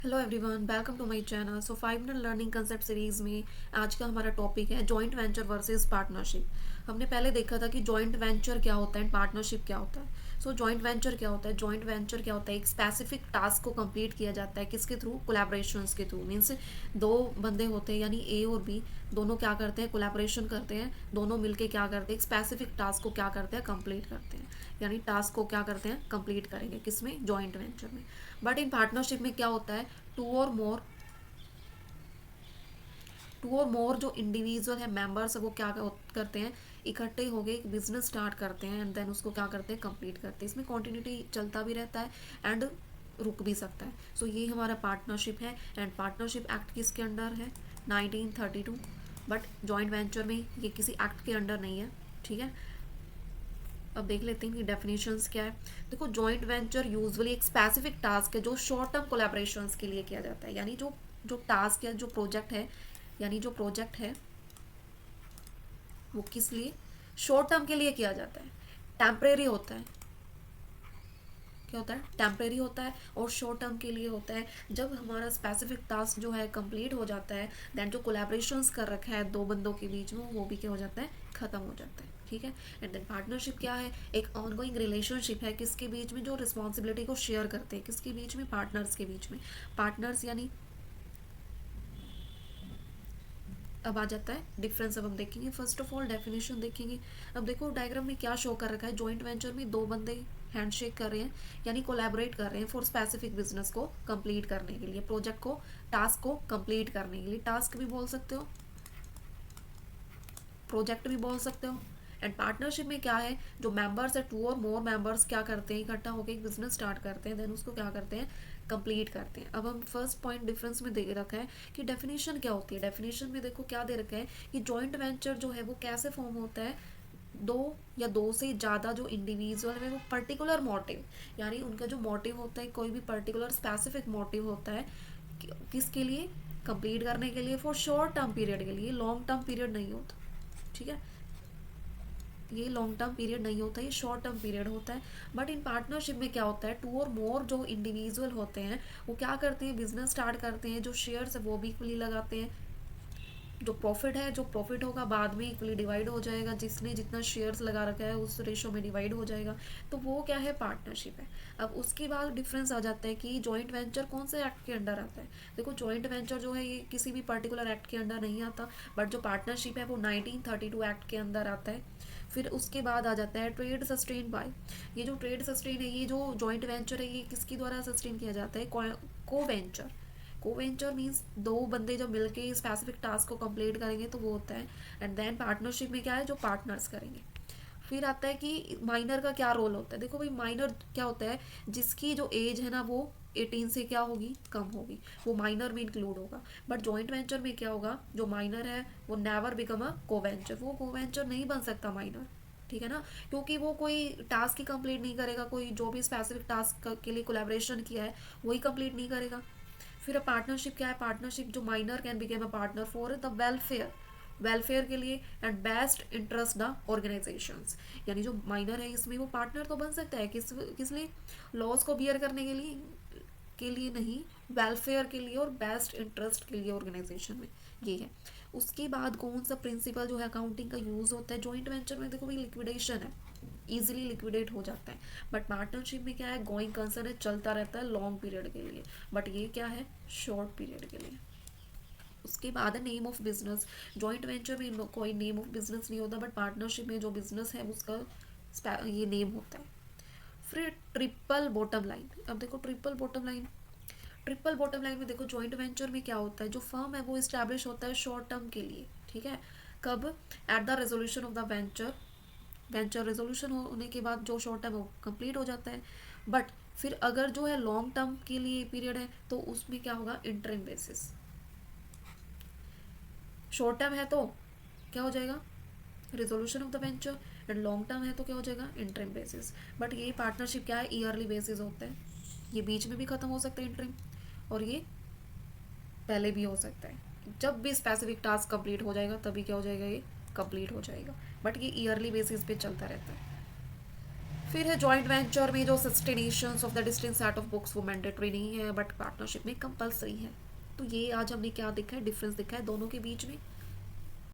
Hello everyone, welcome to my channel. So 5 minute learning concept series में आज का हमारा टॉपिक है जॉइंट वेंचर वर्सेस पार्टनरशिप। हमने पहले देखा था कि जॉइंट वेंचर क्या होता है एंड पार्टनरशिप क्या होता है। सो जॉइंट वेंचर क्या होता है? जॉइंट वेंचर क्या होता है? एक स्पेसिफिक टास्क को कंप्लीट किया जाता है किसके थ्रू? कोलैबोरेशंस के थ्रू। मीन्स दो बंदे होते हैं यानी ए और बी, दोनों क्या करते हैं? कोलैबोरेशन करते हैं। दोनों मिलके क्या करते हैं? एक स्पेसिफिक टास्क को क्या करते हैं? कंप्लीट करते हैं। यानी टास्क को क्या करते हैं? कंप्लीट करेंगे किसमें? जॉइंट वेंचर में। बट इन पार्टनरशिप में क्या होता है? टू और मोर टू और मोर जो इंडिविजुअल है, मेंबर्स है, वो क्या करते हैं? इकट्ठे हो गए एक बिजनेस स्टार्ट करते हैं एंड देन उसको क्या करते हैं? कंप्लीट करते हैं। इसमें कॉन्टिन्यूटी चलता भी रहता है एंड रुक भी सकता है। सो ये हमारा पार्टनरशिप है एंड पार्टनरशिप एक्ट किसके अंडर है? 1932। बट जॉइंट वेंचर में ये किसी एक्ट के अंडर नहीं है। ठीक है, अब देख लेते हैं कि डेफिनेशंस क्या है। देखो, जॉइंट वेंचर यूजुअली एक स्पेसिफिक टास्क है जो शॉर्ट टर्म कोलैबोरेशंस के लिए किया जाता है। यानी जो जो टास्क या जो प्रोजेक्ट है, यानी जो प्रोजेक्ट है वो किस लिए? शॉर्ट टर्म के लिए किया जाता है। टेम्परेरी होता है। क्या होता है? टेम्परेरी होता है और शॉर्ट टर्म के लिए होता है। जब हमारा स्पेसिफिक टास्क जो है कंप्लीट हो जाता है, देन जो कोलैबोरेशंस कर रखा है दो बंदों के बीच में वो भी क्या हो जाता है? खत्म हो जाता है। ठीक है। एंड देन पार्टनरशिप क्या है? एक ऑनगोइंग रिलेशनशिप है किसके बीच में? जो रिस्पॉन्सिबिलिटी को शेयर करते हैं किसके बीच में? पार्टनर्स के बीच में। पार्टनर्स यानी, अब आ जाता है डिफरेंस। अब हम देखेंगे, फर्स्ट ऑफ ऑल डेफिनेशन देखेंगे। अब देखो डायग्राम में क्या शो कर रखा है। जॉइंट वेंचर में दो बंदे हैंडशेक कर रहे हैं यानी कोलैबोरेट कर रहे हैं फॉर स्पेसिफिक बिजनेस को कंप्लीट करने के लिए, प्रोजेक्ट को, टास्क को कंप्लीट करने के लिए। टास्क भी बोल सकते हो, प्रोजेक्ट भी बोल सकते हो। एंड पार्टनरशिप में क्या है? जो मेंबर्स है, टू और मोर मेंबर्स क्या करते हैं? इकट्ठा होकर एक बिजनेस स्टार्ट करते हैं, देन उसको क्या करते हैं? कंप्लीट करते हैं। अब हम फर्स्ट पॉइंट डिफरेंस में दे रखा है कि डेफिनेशन क्या होती है। डेफिनेशन में देखो क्या दे रखा है कि जॉइंट वेंचर जो है वो कैसे फॉर्म होता है? दो या दो से ज़्यादा जो इंडिविजुअल है वो पर्टिकुलर मोटिव, यानी उनका जो मोटिव होता है, कोई भी पर्टिकुलर स्पेसिफिक मोटिव होता है किसके लिए? कंप्लीट करने के लिए, फॉर शॉर्ट टर्म पीरियड के लिए। लॉन्ग टर्म पीरियड नहीं होता। ठीक है, ये लॉन्ग टर्म पीरियड नहीं होता, ये शॉर्ट टर्म पीरियड होता है। बट इन पार्टनरशिप में क्या होता है? टू और मोर जो इंडिविजुअल होते हैं वो क्या करते हैं? बिजनेस स्टार्ट करते हैं। जो शेयर्स है वो भी इक्वली लगाते हैं। जो प्रॉफिट है, जो प्रॉफिट होगा बाद में इक्वली डिवाइड हो जाएगा। जिसने जितना शेयर्स लगा रखा है उस रेशो में डिवाइड हो जाएगा। तो वो क्या है? पार्टनरशिप है। अब उसके बाद डिफरेंस आ जाता है कि जॉइंट वेंचर कौन से एक्ट के अंडर आता है। देखो, जॉइंट वेंचर जो है ये किसी भी पर्टिकुलर एक्ट के अंडर नहीं आता। बट जो पार्टनरशिप है वो 1932 एक्ट के अंदर आता है। फिर उसके बाद आ जाता है ट्रेड सस्टेन बाय। ये जो ट्रेड सस्टेन है, ये जो जॉइंट वेंचर है ये किसके द्वारा सस्टेन किया जाता है? को वेंचर। को वेंचर मीन्स दो बंदे जब मिलके स्पेसिफिक टास्क को कंप्लीट करेंगे तो वो होता है। एंड देन पार्टनरशिप में क्या है? जो पार्टनर्स करेंगे। फिर आता है कि माइनर का क्या रोल होता है। देखो भाई, माइनर क्या होता है? जिसकी जो एज है ना वो 18 से क्या होगी? कम होगी, वो माइनर में इंक्लूड होगा। बट जॉइंट वेंचर में क्या होगा? जो माइनर है वो नेवर बिकम अ को वेंचर, वो को वेंचर नहीं बन सकता माइनर। ठीक है ना, क्योंकि वो कोई टास्क ही कंप्लीट नहीं करेगा। कोई जो भी स्पेसिफिक टास्क के लिए कोलैबोरेशन किया है वही कंप्लीट नहीं करेगा। फिर पार्टनरशिप क्या है? पार्टनरशिप जो minor can became a partner for the welfare, welfare के लिए and best interest the organisations. यानी जो माइनर है इसमें वो पार्टनर तो बन सकता है किस किस लिए? लॉस को बियर करने के लिए नहीं, वेलफेयर के लिए और बेस्ट इंटरेस्ट के लिए ऑर्गेनाइजेशन में। ये है। उसके बाद कौन सा प्रिंसिपल जो है अकाउंटिंग का यूज होता है जॉइंट वेंचर में? देखो भाई, लिक्विडेशन है, इजीली लिक्विडेट हो जाता है। बट पार्टनरशिप में क्या है? गोइंग कंसर्न है, चलता रहता है लॉन्ग पीरियड के लिए। बट ये क्या है? शॉर्ट पीरियड के लिए। उसके बाद है name of business. Joint venture में कोई नेम ऑफ बिजनेस नहीं होता, बट पार्टनरशिप में जो बिजनेस है उसका ये नेम होता है। फिर ट्रिपल बॉटम लाइन। अब देखो triple bottom line, triple bottom line में देखो जॉइंट वेंचर में क्या होता है? जो फर्म है वो इस्टेब्लिश होता है शॉर्ट टर्म के लिए। ठीक है, कब? At the resolution of the venture. Venture resolution होने के बाद जो शॉर्ट टर्म है वो कंप्लीट हो जाता है। बट फिर अगर जो है लॉन्ग टर्म के लिए पीरियड है तो उसमें क्या होगा? Interim basis. शॉर्ट टर्म है तो क्या हो जाएगा? Resolution of the venture. And long term है तो क्या हो जाएगा? Interim basis. बट ये पार्टनरशिप क्या है? ईयरली बेसिस होता है। ये बीच में भी खत्म हो सकता है इंटरिम, और ये पहले भी हो सकता है। जब भी स्पेसिफिक टास्क कंप्लीट हो जाएगा तभी क्या हो जाएगा? ये कंप्लीट हो जाएगा। बट ये ईयरली बेसिस पे चलता रहता है। फिर है जॉइंट वेंचर में जो sustentations of the distinct set of books वो मैंडेटरी नहीं है बट पार्टनरशिप में कंपलसरी है। तो ये आज हमने क्या देखा है, डिफरेंस देखा है दोनों के बीच में।